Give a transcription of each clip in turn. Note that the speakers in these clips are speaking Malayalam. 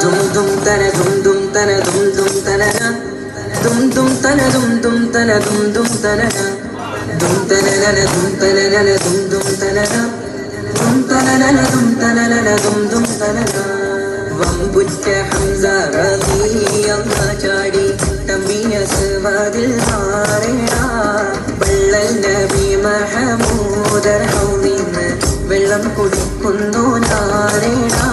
dum dum tana dum dum tana dum dum tana dum dum tana dum dum tana dum dum tana dum tana nana dum tana nana dum dum tana dum tana nana dum tana nana dum dum tana വമ്പുറ്റ Hamza റളിയല്ലാഹു ചാടി തമ്മിയ സവാദിൽ മാറേടാ വള്ളൽ നബി മഹമൂദർ ഹൗലിന്ന് വെള്ളം കുടിക്കുന്നു നാരേടാ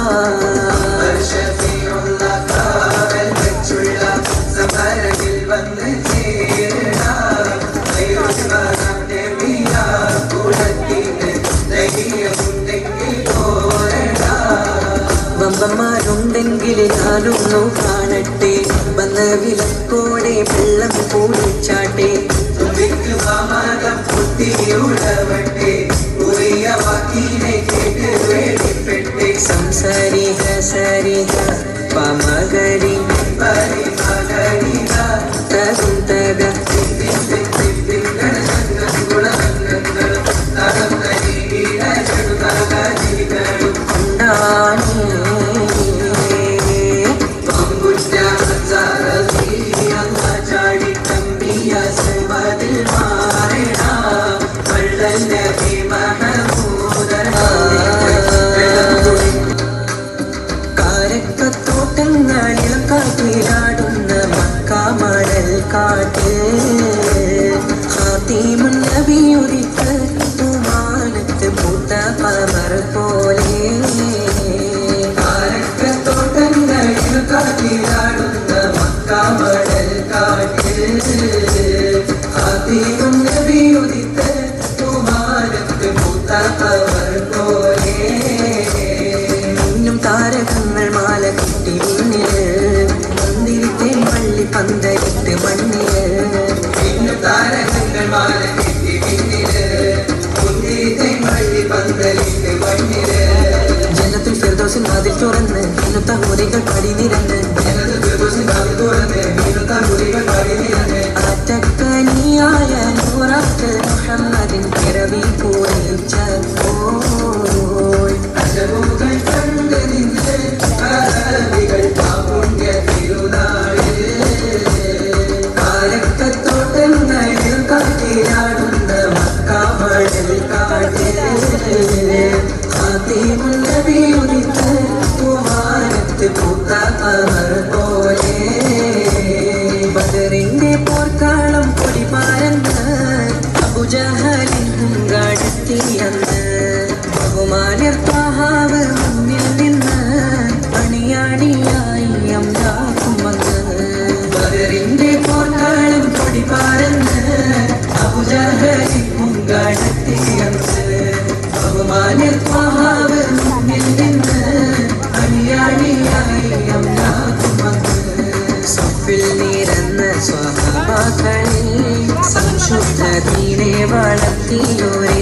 വമ്പന്മാരുണ്ടെങ്കിൽ ഞാനൊന്നു കാണട്ടെ വന്ന വിലക്കോടെ വെള്ളം കൂടിച്ചാട്ടെ സംസാരിക സരിക പമകരി തകും തക കാരക്കത്തോട്ടങ്ങളിലും കാട്ടിലാടുന്ന മക്കാമടൽ കാട്ട് ഖാതിമുൻ നബിയുദിക്ക തുമാനത്ത് പൂത്ത പമർ പോലെ കാരക്കത്തോട്ടങ്ങളിലും കാട്ടിലാടുന്ന മക്കാമടൽ കാട്ട് ഖാതിമുൻ നബിയുദിക്ക തുമാനത്ത് പൂത്ത പമർ പോലെ താരകങ്ങൾ മാല കിട്ടി മുന്നില് മന്ദിരത്തെ പള്ളി പന്തലിട്ട് മണ്ണില് താരകങ്ങൾ മാല കിട്ടി പിന്നില് മന്ദിരത്തെ പള്ളി പന്തലിട്ട് മണ്ണില് ജന്നത്തുൽ ഫിർദൗസിൽ വാതിൽ തുറന്ന് ഇന്നത്തെ ഹൂറികൾ പടി നിരന്ന് ജന്നത്തുൽ ഫിർദൗസിൽ വാതിൽ തുറന്ന് ഇന്നത്തെ ഹൂറികൾ പടി നിരന്ന് അറ്റക്കനിയായ നൂറാത്ത് മുഹമ്മദിൻ പിറവി പൂരിച്ചപ്പോൾ അജബുകൾ കണ്ട് നിന്ന് അറബികൾ പാപുണ്യ തിരുനാളിൽ കാരക്കത്തോട്ടങ്ങളിൽ കാട്ടിലാടുന്ന മക്കാമടൽ കാട്ടിൽ ഖാതിമുൻ നബിയുദിക്ക തുമാനത്ത് പൂത്ത പമർ പോലെ ബദറിന്റെ പോർക്കാളം കൊടി പാരന്ന് അബൂജഹലിൻ ഹുങ്കാടെത്തിയന്ന് ബഹുമാന്യർ ത്വാഹാവ് മുന്നിൽ നിന്ന് അണിയാണിയായി അംലാക്കും വന്ന് ബദറിന്റെ പോർക്കാളം കൊടി പാരന്ന് അബൂജഹലിൻ ഹുങ്കാടെത്തിയന്ന് ബഹുമാന്യർ ത്വാഹാവ് മുന്നിൽ നിന്ന് അണിയാണിയായി അംലാക്കും വന്ന് സഫിൽ നിരന്ന സ്വഹാബാക്കളിൽ സംശുദ്ധ ദീനെ വളർത്തിയോരേ